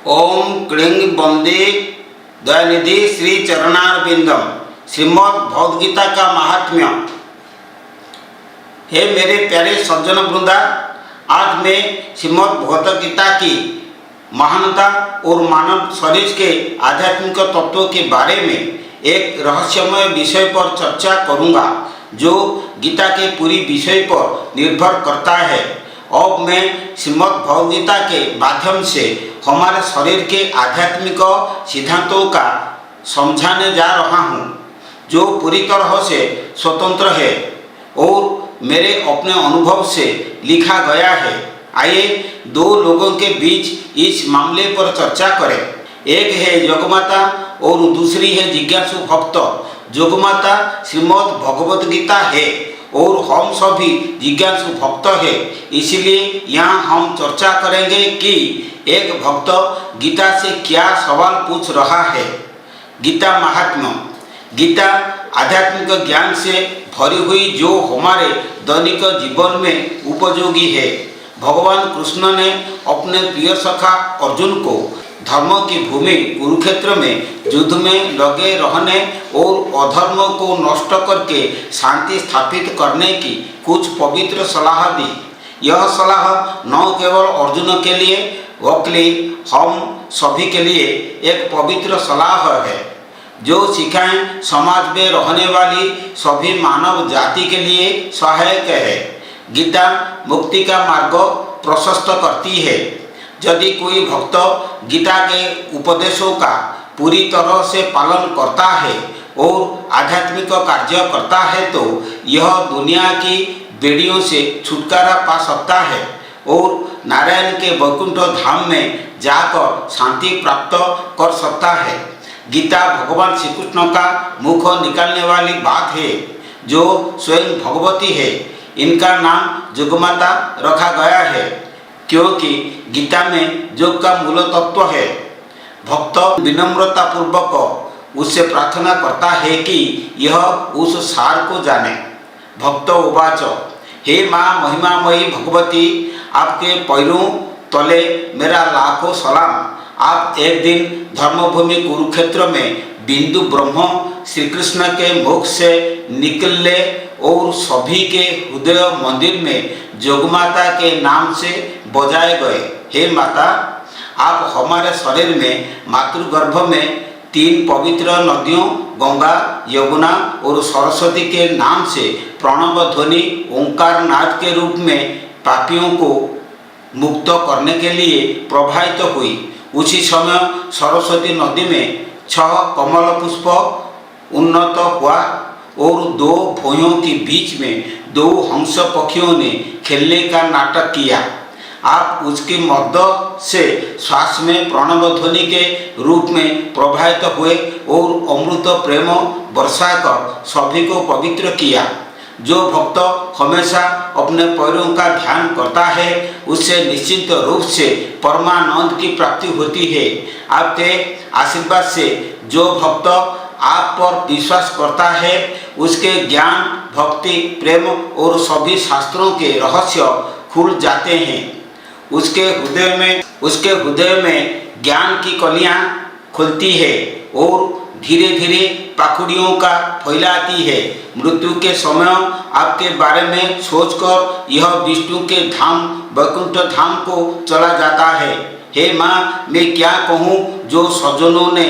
ओम क्लीं वंदे दयानिधि श्री चरणारविंदम। श्रीमद् भगवद गीता का महात्म्य। हे मेरे प्यारे सज्जन वृंदा, आज मैं श्रीमद् भगवद गीता की महानता और मानव शरीर के आध्यात्मिक तत्वों के बारे में एक रहस्यमय विषय पर चर्चा करूंगा, जो गीता के पूरी विषय पर निर्भर करता है। अब मैं श्रीमद् भगवद गीता के माध्यम से हमारे शरीर के आध्यात्मिक सिद्धांतों का समझाने जा रहा हूँ, जो पूरी तरह से स्वतंत्र है और मेरे अपने अनुभव से लिखा गया है। आइए दो लोगों के बीच इस मामले पर चर्चा करें। एक है योगमाता और दूसरी है जिज्ञासु भक्त। योगमाता श्रीमद् भगवद गीता है और हम सभी जिज्ञासु भक्त है। इसलिए यहाँ हम चर्चा करेंगे कि एक भक्त गीता से क्या सवाल पूछ रहा है। गीता महात्म्य। गीता आध्यात्मिक ज्ञान से भरी हुई, जो हमारे दैनिक जीवन में उपयोगी है। भगवान कृष्ण ने अपने प्रिय सखा अर्जुन को धर्म की भूमि कुरुक्षेत्र में युद्ध में लगे रहने और अधर्म को नष्ट करके शांति स्थापित करने की कुछ पवित्र सलाह दी। यह सलाह न केवल अर्जुन के लिए बल्कि हम सभी के लिए एक पवित्र सलाह है, जो शिक्षाएं समाज में रहने वाली सभी मानव जाति के लिए सहायक है। गीता मुक्ति का मार्ग प्रशस्त करती है। यदि कोई भक्त गीता के उपदेशों का पूरी तरह से पालन करता है और आध्यात्मिक कार्य करता है, तो यह दुनिया की बेड़ियों से छुटकारा पा सकता है और नारायण के वैकुंठ धाम में जाकर शांति प्राप्त कर सकता है। गीता भगवान श्री कृष्ण का मुख निकालने वाली बात है, जो स्वयं भगवती है। इनका नाम योगमाता रखा गया है, क्योंकि गीता में योग का मूल तत्व है। भक्त विनम्रता पूर्वक उससे प्रार्थना करता है कि यह उस सार को जाने। भक्त उवाच, हे माँ महिमामयी भगवती, आपके पैरों तले मेरा लाखों सलाम। आप एक दिन धर्मभूमि कुरुक्षेत्र में बिंदु ब्रह्म श्री कृष्ण के मुख से निकले और सभी के हृदय मंदिर में जोगमाता के नाम से बजाए गए। हे माता, आप हमारे शरीर में मातृगर्भ में तीन पवित्र नदियों गंगा, यमुना और सरस्वती के नाम से प्रणव ध्वनि ओंकार नाद के रूप में पापियों को मुक्त करने के लिए प्रवाहित हुई। उसी समय सरस्वती नदी में 6 कमल पुष्प उन्नत हुआ और 2 भोयों के बीच में 2 हंस पक्षियों ने खेलने का नाटक किया। आप उसके मध्य से श्वास में प्रणव ध्वनि के रूप में प्रवाहित हुए और अमृत प्रेम वर्षा कर सभी को पवित्र किया। जो भक्त हमेशा अपने पैरों का ध्यान करता है, उससे निश्चित रूप से परमानंद की प्राप्ति होती है। आपके आशीर्वाद से जो भक्त आप पर विश्वास करता है, उसके ज्ञान, भक्ति, प्रेम और सभी शास्त्रों के रहस्य खुल जाते हैं। उसके हृदय में ज्ञान की कलियां खुलती है और धीरे धीरे पाखुड़ियों का फैलाती है। मृत्यु के समय आपके बारे में सोचकर यह विष्णु के धाम वैकुंठ धाम को चला जाता है। हे माँ, मैं क्या कहूँ, जो सज्जनों ने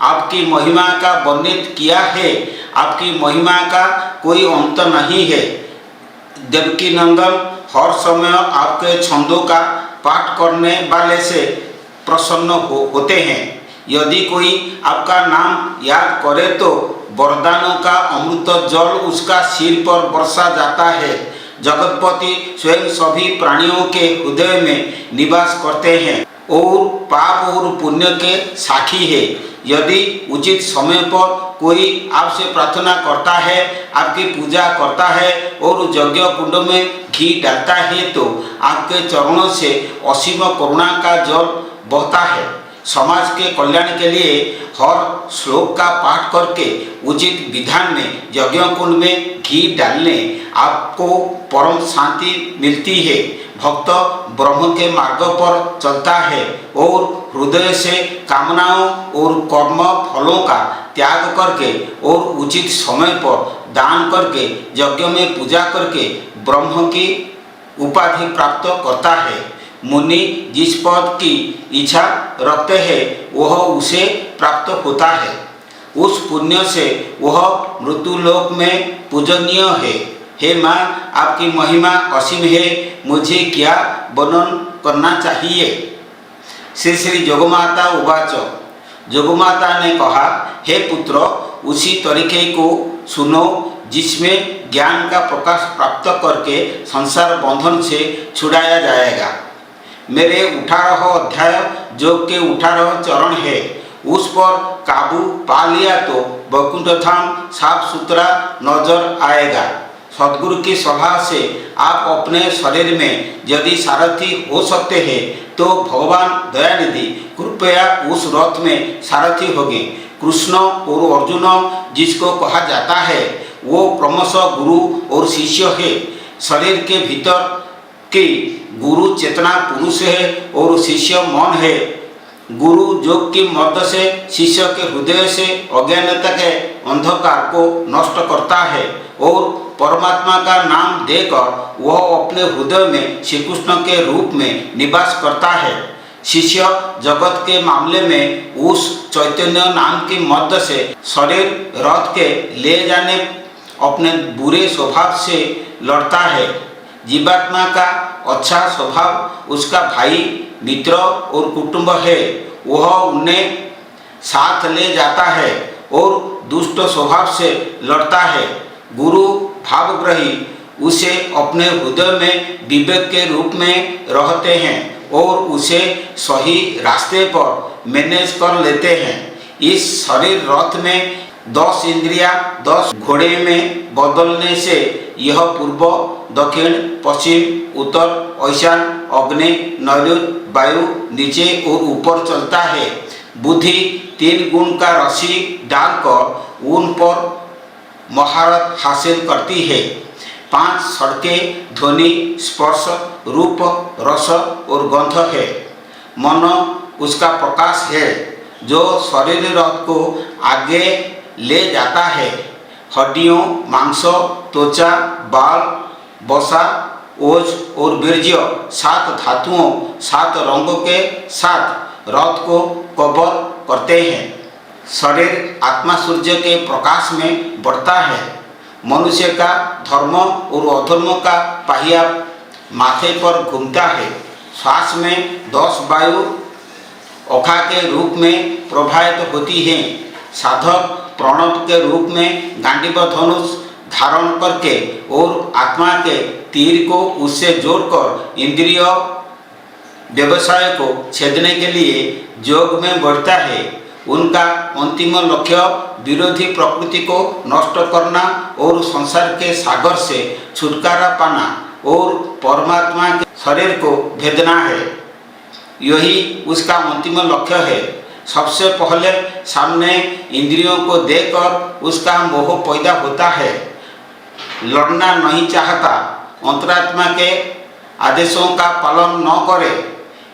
आपकी महिमा का वर्णित किया है। आपकी महिमा का कोई अंत नहीं है। देवकी नंदन हर समय आपके छंदों का पाठ करने वाले से प्रसन्न होते हैं। यदि कोई आपका नाम याद करे तो वरदानों का अमृत जल उसका सिर पर बरसा जाता है। जगतपति स्वयं सभी प्राणियों के हृदय में निवास करते हैं और पाप और पुण्य के साक्षी है। यदि उचित समय पर कोई आपसे प्रार्थना करता है, आपकी पूजा करता है और यज्ञ कुंड में घी डालता है, तो आपके चरणों से असीम करुणा का जल बहता है। समाज के कल्याण के लिए हर श्लोक का पाठ करके उचित विधान में यज्ञ कुंड में घी डालने आपको परम शांति मिलती है। भक्त ब्रह्म के मार्ग पर चलता है और हृदय से कामनाओं और कर्म फलों का त्याग करके और उचित समय पर दान करके यज्ञ में पूजा करके ब्रह्म की उपाधि प्राप्त करता है। मुनि जिस पद की इच्छा रखते हैं वह उसे प्राप्त होता है। उस पुण्य से वह मृत्युलोक में पूजनीय है। हे माँ, आपकी महिमा असीम है, मुझे क्या वर्णन करना चाहिए। श्री श्री जोगमाता उवाच। जोगमाता ने कहा, हे पुत्र, उसी तरीके को सुनो जिसमें ज्ञान का प्रकाश प्राप्त करके संसार बंधन से छुड़ाया जाएगा। मेरे 18 अध्याय योग के 18 चरण है, उस पर काबू पा लिया तो वैकुंठ धाम साफ सुथरा नजर आएगा। सदगुरु की सलाह से आप अपने शरीर में यदि सारथी हो सकते हैं तो भगवान दयानिधि कृपया उस रथ में सारथी होंगे। कृष्ण और अर्जुन जिसको कहा जाता है वो क्रमशः गुरु और शिष्य है। शरीर के भीतर की गुरु चेतना पुरुष है और शिष्य मन है। गुरु योग की मदद से शिष्य के हृदय से अज्ञानता के अंधकार को नष्ट करता है और परमात्मा का नाम देकर वह अपने हृदय में श्री कृष्ण के रूप में निवास करता है। शिष्य जगत के मामले में उस चैतन्य नाम की मदद से शरीर रथ के ले जाने अपने बुरे स्वभाव से लड़ता है। जीवात्मा का अच्छा स्वभाव उसका भाई मित्र और कुटुंब है, वह उन्हें साथ ले जाता है और दुष्ट स्वभाव से लड़ता है। गुरु भावग्रही उसे अपने हृदय में विवेक के रूप में रहते हैं और उसे सही रास्ते पर मैनेज कर लेते हैं। इस शरीर रथ में 10 इंद्रियां 10 घोड़े में बदलने से यह पूर्व दक्षिण पश्चिम उत्तर ईशान अग्नि नैऋत्य वायु नीचे और ऊपर चलता है। बुद्धि 3 गुण का रस्सी डालकर उन पर महारत हासिल करती है। 5 सड़कें ध्वनि स्पर्श रूप रस और गंध है। मन उसका प्रकाश है जो शरीर रथ को आगे ले जाता है। हड्डियों मांस त्वचा बाल वसा ओज और वीर्य 7 धातुओं 7 रंगों के साथ रथ को कवर करते हैं। शरीर आत्मा सूर्य के प्रकाश में बढ़ता है। मनुष्य का धर्म और अधर्म का पहिया माथे पर घूमता है। श्वास में 10 वायु ओखा के रूप में प्रवाहित होती हैं। साधक प्रणव के रूप में गांडीव धनुष धारण करके और आत्मा के तीर को उससे जोड़कर इंद्रिय व्यवसाय को छेदने के लिए योग में बढ़ता है। उनका अंतिम लक्ष्य विरोधी प्रकृति को नष्ट करना और संसार के सागर से छुटकारा पाना और परमात्मा के शरीर को भेदना है। यही उसका अंतिम लक्ष्य है। सबसे पहले सामने इंद्रियों को देखकर उसका मोह पैदा होता है। लड़ना नहीं चाहता, अंतरात्मा के आदेशों का पालन न करे,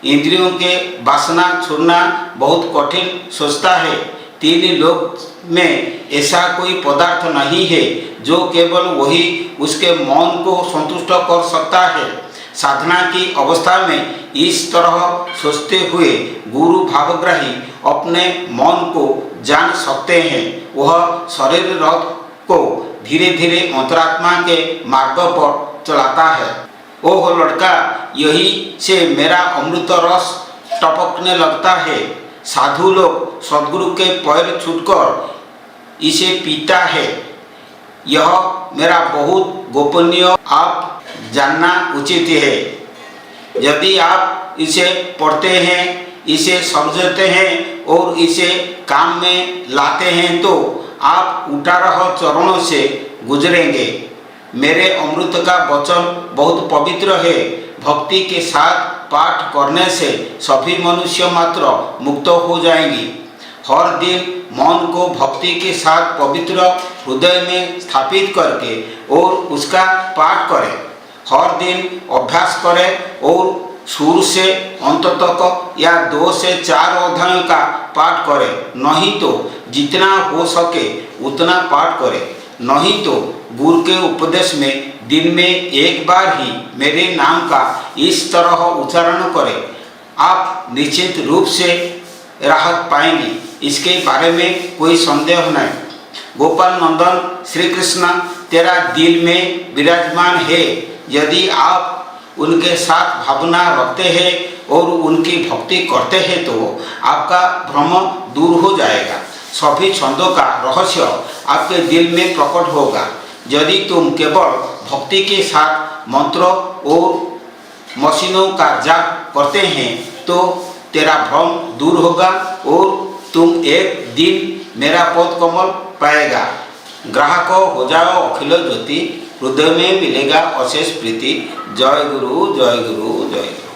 इंद्रियों के वासना छोड़ना बहुत कठिन सोचता है। 3 लोक में ऐसा कोई पदार्थ नहीं है जो केवल वही उसके मन को संतुष्ट कर सकता है। साधना की अवस्था में इस तरह सोचते हुए गुरु भावग्राही अपने मन को जान सकते हैं। वह शरीर रथ को धीरे धीरे अंतरात्मा के मार्ग पर चलाता है। ओह लड़का, यही से मेरा अमृत रस टपकने लगता है। साधु लोग सदगुरु के पैर छूटकर इसे पीता है। यह मेरा बहुत गोपनीय आप जानना उचित है। यदि आप इसे पढ़ते हैं, इसे समझते हैं और इसे काम में लाते हैं तो आप 18 चरणों से गुजरेंगे। मेरे अमृत का वचन बहुत पवित्र है। भक्ति के साथ पाठ करने से सभी मनुष्य मात्र मुक्त हो जाएंगी। हर दिन मन को भक्ति के साथ पवित्र हृदय में स्थापित करके और उसका पाठ करें। हर दिन अभ्यास करें और शुरू से अंत तक या 2 से 4 अध्यायों का पाठ करें, नहीं तो जितना हो सके उतना पाठ करें। नहीं तो गुरु के उपदेश में दिन में एक बार ही मेरे नाम का इस तरह उच्चारण करें, आप निश्चित रूप से राहत पाएंगे, इसके बारे में कोई संदेह नहीं। गोपाल नंदन श्री कृष्ण तेरा दिल में विराजमान है। यदि आप उनके साथ भावना रखते हैं और उनकी भक्ति करते हैं तो आपका भ्रम दूर हो जाएगा। सभी छंदों का रहस्य आपके दिल में प्रकट होगा। यदि तुम केवल भक्ति के साथ मंत्रों और मशीनों का जाप करते हैं तो तेरा भ्रम दूर होगा और तुम एक दिन मेरा पद कमल पाएगा। ग्राहक हो जाओ अखिल ज्योति, हृदय में मिलेगा अशेष प्रीति। जय गुरु जय गुरु जय।